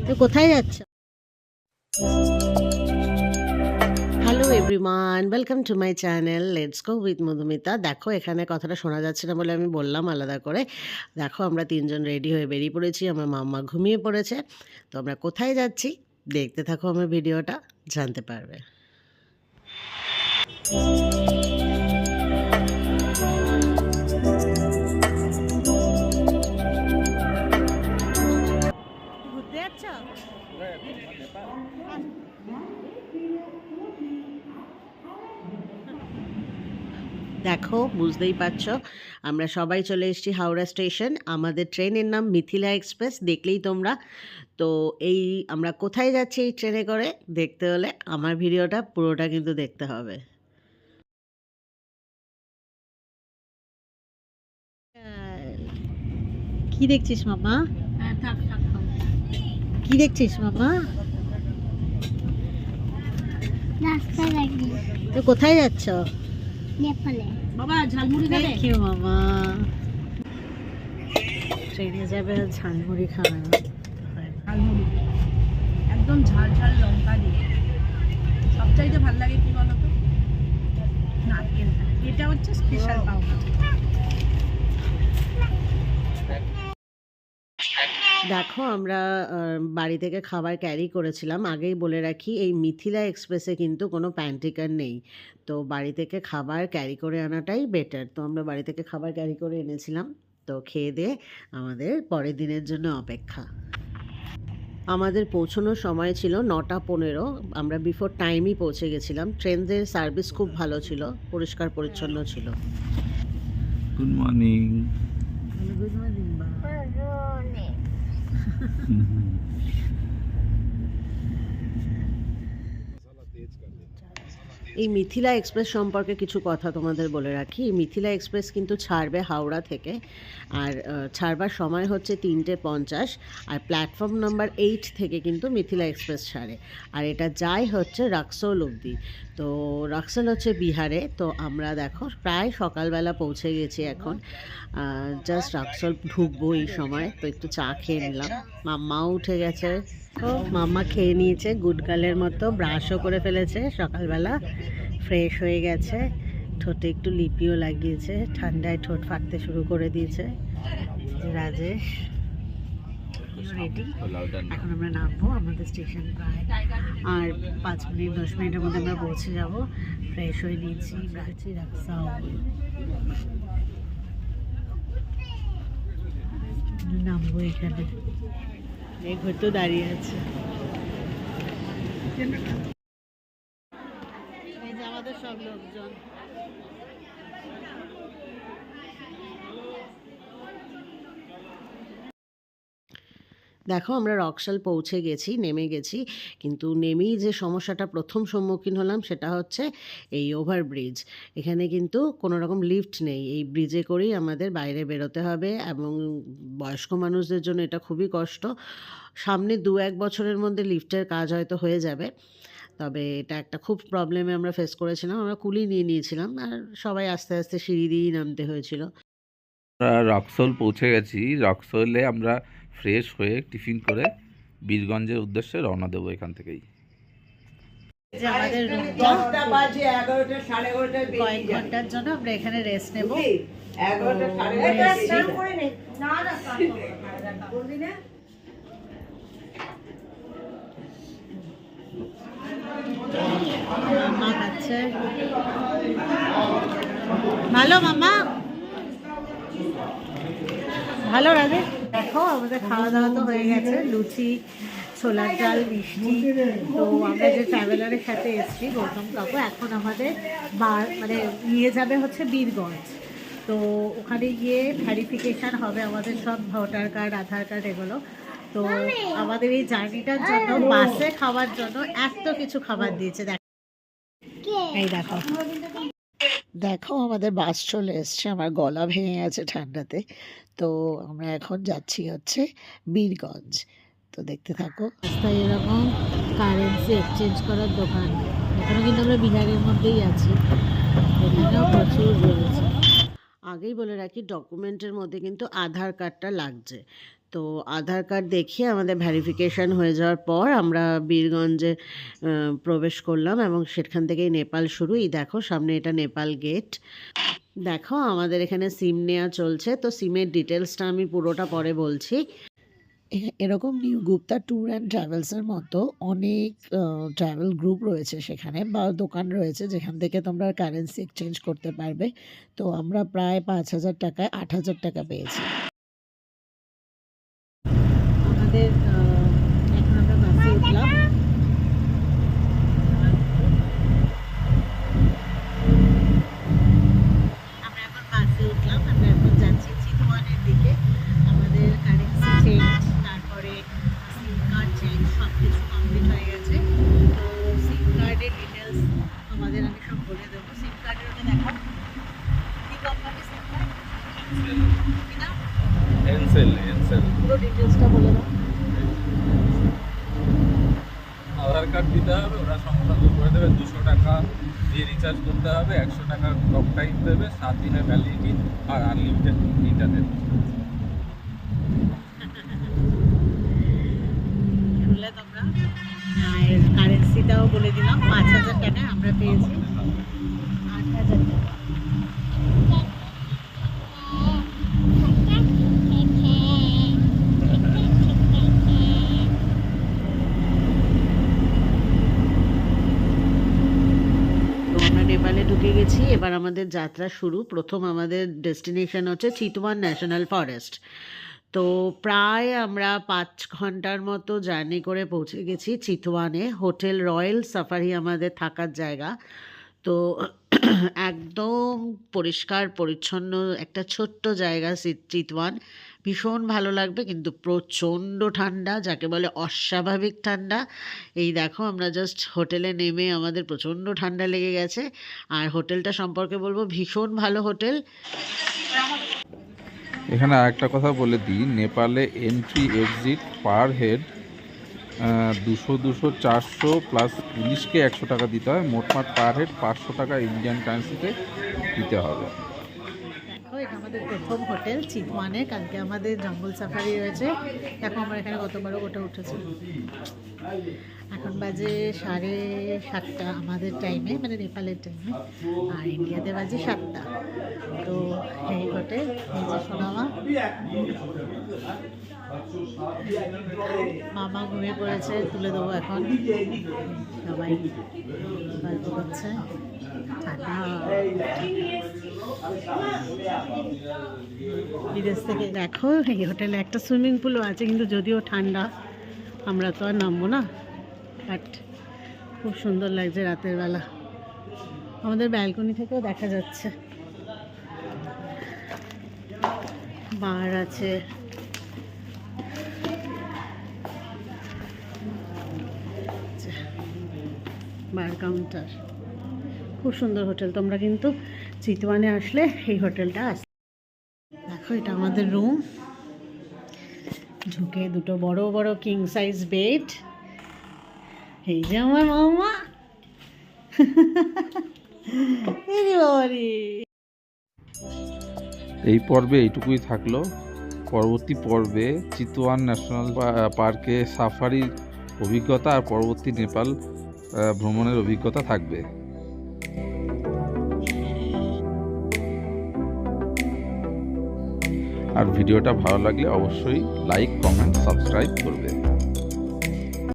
তো কোথায় যাচ্ছ? Hello everyone, welcome to my channel let's go with Madhumita. দেখো এখানে কথাটা শোনা যাচ্ছে না বলে আমি বললাম আলাদা করে। দেখো আমরা তিনজন রেডি হয়ে বেরিয়ে পড়েছি, আমার মাম্মা ঘুমিয়ে পড়েছে। তো আমরা কোথায় যাচ্ছি দেখতে থাকো, আমার ভিডিওটা জানতে পারবে। ঘুরতে যাচ্ছ? দেখো বুঝতেই পারছ, আমরা সবাই চলে এসেছি হাওড়া স্টেশন। আমাদের ট্রেনের নাম মিথিলা এক্সপ্রেস, দেখলেই তোমরা। তো এই আমরা কোথায় যাচ্ছি এই ট্রেনে করে দেখতে হলে আমার ভিডিওটা পুরোটা কিন্তু দেখতে হবে। কি দেখছিস মামা? কি দেখছিস মামা? তো কোথায় যাচ্ছ? নেপালে। বাবা ঝালমুড়ি খাবে? থ্যাংক ইউ মামা। ট্রেনে যাবে আর ঝালমুড়ি খাবে না? ঝালমুড়ি একদম ঝাল ঝাল লঙ্কা দিয়ে সবচাইতে ভালো লাগে কি বলতো, নারকেলটা। এটা হচ্ছে স্পেশাল পাউডার। দেখো আমরা বাড়ি থেকে খাবার ক্যারি করেছিলাম। আগেই বলে রাখি, এই মিথিলা এক্সপ্রেসে কিন্তু কোনো প্যান্টিকার নেই। তো বাড়ি থেকে খাবার ক্যারি করে আনাটাই বেটার। তো আমরা বাড়ি থেকে খাবার ক্যারি করে এনেছিলাম। তো খেয়ে দিয়ে আমাদের পরের দিনের জন্য অপেক্ষা। আমাদের পৌঁছানোর সময় ছিল 9:15। আমরা বিফোর টাইমই পৌঁছে গেছিলাম। ট্রেনের সার্ভিস খুব ভালো ছিল, পরিষ্কার পরিচ্ছন্ন ছিল। Good morning. Good morning. এই মিথিলা এক্সপ্রেস সম্পর্কে কিছু কথা তোমাদের বলে রাখি। এই মিথিলা এক্সপ্রেস কিন্তু ছাড়বে হাওড়া থেকে, আর ছাড়বার সময় হচ্ছে 3:50। আর প্ল্যাটফর্ম নাম্বার 8 থেকে কিন্তু মিথিলা এক্সপ্রেস ছাড়ে। আর এটা যায় হচ্ছে রাক্সোল অবধি। তো রাক্সোল হচ্ছে বিহারে। তো আমরা দেখো প্রায় সকালবেলা পৌঁছে গেছি এখন। জাস্ট রাক্সোল ঢুকবো এই সময়। তো একটু চা খেয়ে নিলাম। মাম্মাও উঠে গেছে। তো মাম্মা খেয়ে নিয়েছে গুড গার্লের মতো, ব্রাশও করে ফেলেছে সকালবেলা, ফ্রেশ হয়ে গেছে। ঠোঁটে একটু লিপিও লাগিয়েছে, ঠান্ডায় ঠোঁট ফাটতে শুরু করে দিয়েছে। রাজেশ রেডি। এখন আমরা নামবো, আমাদের স্টেশন প্রায় আর 5-10 মিনিটের মধ্যে আমরা পৌঁছে যাব। ফ্রেশ হয়ে নিয়েছি, ব্রাচি রাখসাও নামবো এখানে। এই ঘর তো দাঁড়িয়ে আছে, এই যে আমাদের সব লোকজন। দেখো আমরা রক্সল পৌঁছে গেছি, নেমে গেছি। কিন্তু নেমেই যে সমস্যাটা প্রথম সম্মুখীন হলাম সেটা হচ্ছে এই ওভারব্রিজ। এখানে কিন্তু কোনো রকম লিফট নেই, এই ব্রিজে করেই আমাদের বাইরে বেরোতে হবে। এবং বয়স্ক মানুষদের জন্য এটা খুবই কষ্ট। সামনে 2-1 বছরের মধ্যে লিফটের কাজ হয়তো হয়ে যাবে। তবে এটা একটা খুব প্রবলেমে আমরা ফেস করেছিলাম। আমরা কুলি নিয়ে নিয়েছিলাম, আর সবাই আস্তে আস্তে সিঁড়ি দিয়েই নামতে হয়েছিল। আমরা রক্সোল পৌঁছে গেছি। রক্সোলে আমরা ফ্রেশ হয়ে টিফিন করে বীরগঞ্জের উদ্দেশ্যে রওনা দেবো এখান থেকেই। যে আমাদের কয়েক ঘন্টার জন্য আমরা এখানে রেস্ট নেব। মামা খাচ্ছে, ভালো মামা, ভালো রাজে। দেখো আমাদের খাওয়া দাওয়া তো হয়ে গেছে, লুচি, ছোলার ডাল, মিষ্টি। তো আমরা যে ট্রাভেলারের সাথে এসেছি গৌতম কাকু, এখন আমাদের মানে নিয়ে যাবে হচ্ছে বীরগঞ্জ। তো ওখানে গিয়ে ভেরিফিকেশান হবে আমাদের সব ভোটার কার্ড, আধার কার্ড এগুলো। তো আমাদের এই জার্নিটার জন্য বাসে খাওয়ার জন্য এত কিছু খাবার দিয়েছে। দেখো এই দেখো, দেখো আমাদের বাস চলে এসছে। আমার গলা ভেঙে গেছে ঠান্ডাতে। তো আমরা এখন যাচ্ছি হচ্ছে বীরগঞ্জ। তো দেখতে থাকো। রাস্তায় এরকম কারেন্সি এক্সচেঞ্জ করার দোকান। এখনও কিন্তু আমরা বিহারের মধ্যেই আছি, এখানেও প্রচুর রয়েছে। আগেই বলে রাখি, ডকুমেন্টের মধ্যে কিন্তু আধার কার্ডটা লাগছে। তো আধার কার্ড দেখিয়ে আমাদের ভেরিফিকেশন হয়ে যাওয়ার পর আমরা বীরগঞ্জে প্রবেশ করলাম এবং সেখান থেকেই নেপাল শুরু। এই দেখো সামনে এটা নেপাল গেট। দেখো আমাদের এখানে সিম নেওয়া চলছে, তো সিমের ডিটেলসটা আমি পুরোটা পরে বলছি। এরকম নিউ গুপ্তা ট্যুর অ্যান্ড ট্রাভেলসের মতো অনেক ট্রাভেল গ্রুপ রয়েছে সেখানে, বা দোকান রয়েছে যেখান থেকে তোমরা কারেন্সি এক্সচেঞ্জ করতে পারবে। তো আমরা প্রায় 5,000 টাকায় 8,000 টাকা পেয়েছি। আমাদের এখন আমরা বাসে উঠলাম। আমরা এখন যাচ্ছি চিতওয়ানের দিকে। আমাদের কারেন্সি চেঞ্জ, তারপরে সিম কার্ড চেঞ্জ, সব কিছু কমপ্লিট হয়ে গেছে। তো সিম কার্ডের ডিটেলস তোমাদের আমি সব বলে দেবো। সিম কার্ডের ওটা দেখো কি কোম্পানি সিম কার্ড, কি নাম, এনসেল পুরো ডিটেলসটা বলে দাও। আধার কার্ড দিতে হবে, ওরা সংশোধন করে দেবে। 200 টাকা দিয়ে রিচার্জ করতে হবে, 100 টাকা টক টাইম দেবে, 7 দিনের ভ্যালিডিটি আর আনলিমিটেড ইন্টারনেট। শুনলে তোমরা? আর কারেন্সিটাও বলে দিলাম, 5,000 টাকায় আমরা পেয়েছি 8,000 টাকা। নেপালে ঢুকে গেছি, এবার আমাদের যাত্রা শুরু। প্রথম আমাদের ডেস্টিনেশন হচ্ছে চিতওয়ান ন্যাশনাল ফরেস্ট। তো প্রায় আমরা 5 ঘন্টার মতো জার্নি করে পৌঁছে গেছি চিতওয়ানে। হোটেল রয়্যাল সাফারি আমাদের থাকার জায়গা। তো একদম পরিষ্কার পরিচ্ছন্ন একটা ছোট্ট জায়গা চিতওয়ান। ভীষণ ভালো লাগবে, কিন্তু প্রচণ্ড ঠান্ডা, যাকে বলে অস্বাভাবিক ঠান্ডা। এই দেখো আমরা জাস্ট হোটেলে নেমে আমাদের প্রচণ্ড ঠান্ডা লেগে গেছে। আর হোটেলটা সম্পর্কে বলবো, ভীষণ ভালো হোটেল। এখানে আরেকটা কথা বলে দিই, নেপালে entry exit per head 200, 400 plus পুলিশকে 100 টাকা দিতে হয়। মোটমাট পার হেড 500 টাকা ইন্ডিয়ান কারেন্সিতে দিতে হবে। দেখো এটা আমাদের প্রথম হোটেল চিতওয়ানে। কালকে আমাদের জঙ্গল সাফারি রয়েছে। দেখো আমরা এখানে কতবারও গোটা উঠেছি। এখন বাজে 7:30 আমাদের টাইমে, মানে নেপালের টাইমে, আর ইন্ডিয়াতে বাজে 7টা। তো এই হোটেল, এই যে সোনামা, মামা ঘুমিয়ে পড়েছে, তুলে দেবো এখন। সবাই গল্প করছে। ঠান্ডা বিদেশ থেকে। দেখো এই হোটেলে একটা সুইমিং পুলও আছে, কিন্তু যদিও ঠান্ডা আমরা তো আর নামবো না। বাট খুব সুন্দর লাগছে রাতের বেলা। আমাদের ব্যালকনি থেকেও দেখা যাচ্ছে। বার আছে, বার কাউন্টার। খুব সুন্দর হোটেল। তোমরা কিন্তু চিতওয়ানে আসলে এই হোটেলটা আসবে। দেখো এটা আমাদের রুম। ঢুকে দুটো বড় বড় কিং সাইজ বেড। এই যে আমার মামা। এই পর্বে এইটুকুই থাকলো। পরবর্তী পর্বে চিতওয়ান ন্যাশনাল পার্কে সাফারির অভিজ্ঞতা আর পরবর্তী নেপাল ভ্রমণের অভিজ্ঞতা থাকবে। আর ভিডিওটা ভালো লাগলে অবশ্যই লাইক, কমেন্ট, সাবস্ক্রাইব করবে।